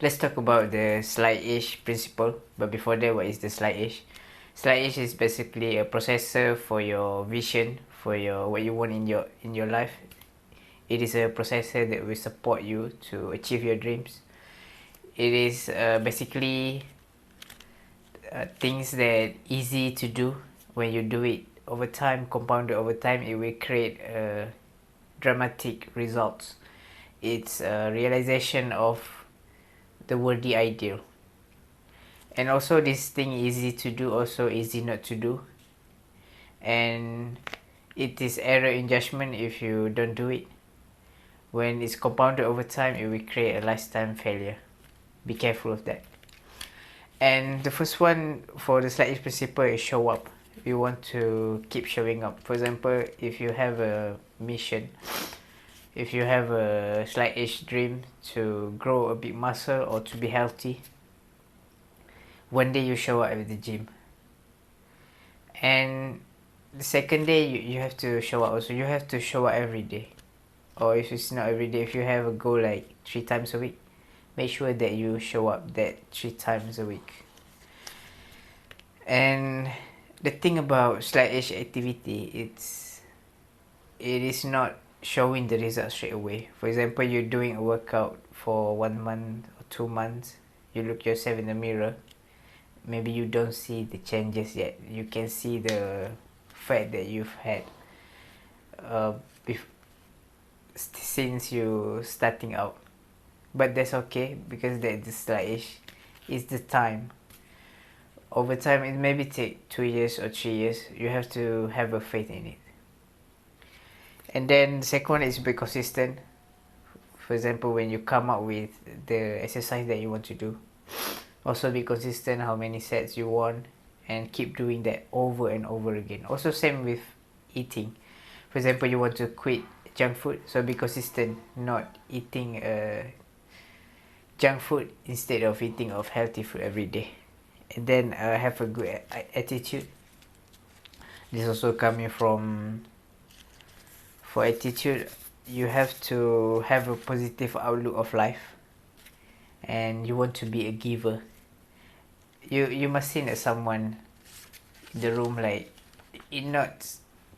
Let's talk about the slide-ish principle. But before that, what is the slide-ish? Slide-ish is basically a processor for your vision, for your what you want in your life. It is a processor that will support you to achieve your dreams. It is basically things that easy to do. When you do it over time, compounded over time, it will create dramatic results. It's a realization of the worthy ideal. And also this thing easy to do, also easy not to do. And it is error in judgment if you don't do it. When it's compounded over time, it will create a lifetime failure. Be careful of that. And the first one for the slide principle is show up. You want to keep showing up. For example, if you have a mission, if you have a slight-ish dream to grow a big muscle or to be healthy, one day you show up at the gym. And the second day you have to show up also. You have to show up every day. Or if it's not every day, if you have a goal like 3 times a week, make sure that you show up that 3 times a week. And the thing about slight-ish activity, it is not showing the results straight away. For example, you're doing a workout for 1 month or 2 months, you look yourself in the mirror, maybe you don't see the changes yet. You can see the fact that you've had since you starting out, but that's okay, because that's the slight-ish. It's the time. Over time, it maybe take 2 years or 3 years. You have to have a faith in it. And then the second one is be consistent. For example, when you come up with the exercise that you want to do, also be consistent how many sets you want, and keep doing that over and over again. Also same with eating. For example, you want to quit junk food, so be consistent, not eating junk food instead of eating of healthy food every day. And then have a good attitude. This also coming from, for attitude, you have to have a positive outlook of life, and you want to be a giver. You must see that someone in the room, like, it not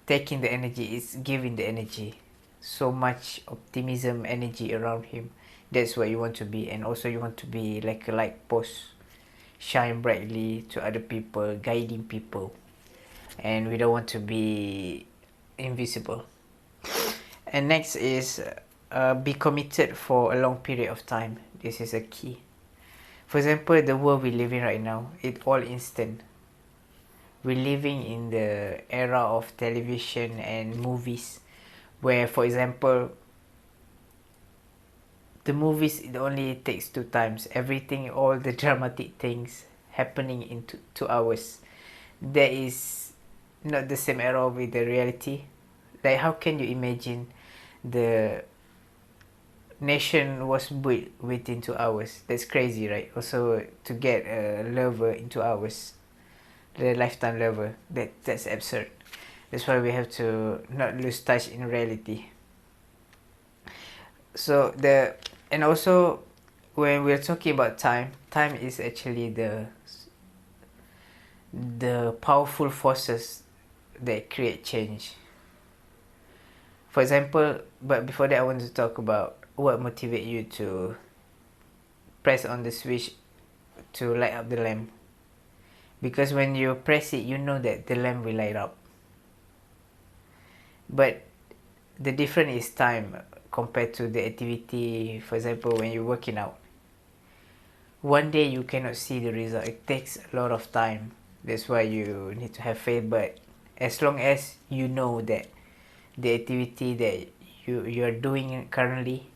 taking the energy, it's giving the energy. So much optimism, energy around him. That's what you want to be. And also you want to be like a light post, shine brightly to other people, guiding people. And we don't want to be invisible. And next is be committed for a long period of time. This is a key. For example, the world we live in right now, it's all instant. We're living in the era of television and movies, where, for example, the movies, it only takes 2 times. Everything, all the dramatic things happening in 2 hours. That is not the same era with the reality. Like, how can you imagine the nation was built within 2 hours? That's crazy, right? Also, to get a lover in 2 hours, the lifetime lover, that's absurd. That's why we have to not lose touch in reality. So and also when we're talking about time is actually the powerful forces that create change. For example, but before that, I want to talk about what motivates you to press on the switch to light up the lamp. Because when you press it, you know that the lamp will light up. But the difference is time compared to the activity. For example, when you're working out, one day you cannot see the result. It takes a lot of time. That's why you need to have faith. But as long as you know that the activity that you are doing currently,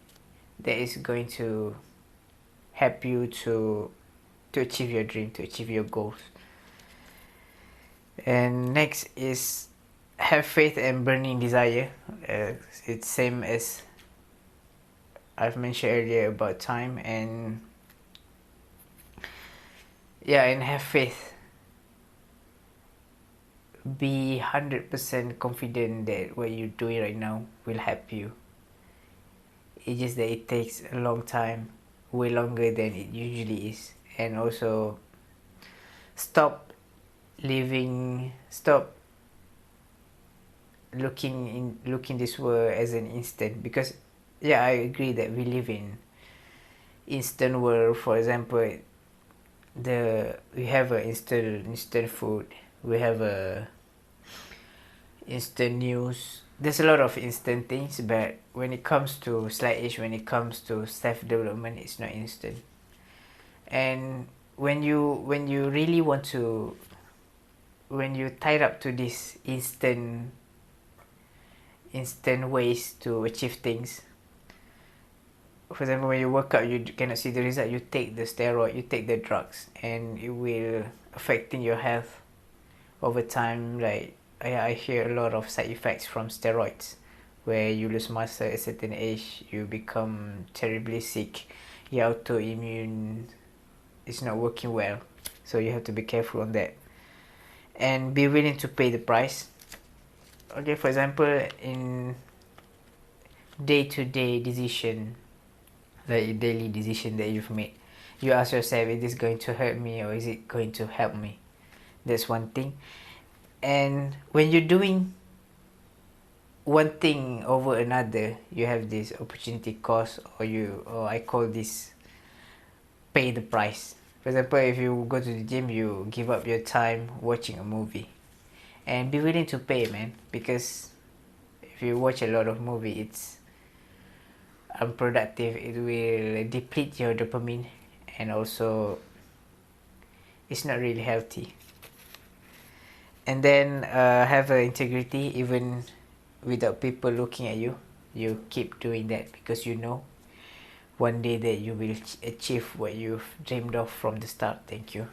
that is going to help you to achieve your dream, to achieve your goals. And next is have faith and burning desire. It's same as I've mentioned earlier about time. And yeah, and have faith. Be 100% confident that what you're doing right now will help you. It's just that it takes a long time. way longer than it usually is. And also stop looking this world as an instant, because yeah, I agree that we live in instant world. For example, we have a instant food, we have a instant news. There's a lot of instant things, but when it comes to Slight Edge, when it comes to self development, it's not instant. And when you really want to, when you're tied up to this instant ways to achieve things, for example, when you work out, you cannot see the result, you take the steroid, you take the drugs, and it will affecting your health over time. Like I hear a lot of side effects from steroids, where you lose muscle at a certain age, you become terribly sick, your autoimmune is not working well, so you have to be careful on that and be willing to pay the price. Okay, for example, in day-to-day decision, like daily decision that you've made, you ask yourself, is this going to hurt me or is it going to help me? That's one thing. And when you're doing one thing over another, you have this opportunity cost, or I call this pay the price. For example, if you go to the gym, you give up your time watching a movie, and be willing to pay, man, because if you watch a lot of movie, it's unproductive, it will deplete your dopamine, and also it's not really healthy. And then have integrity, even without people looking at you. You keep doing that because you know one day that you will achieve what you've dreamed of from the start. Thank you.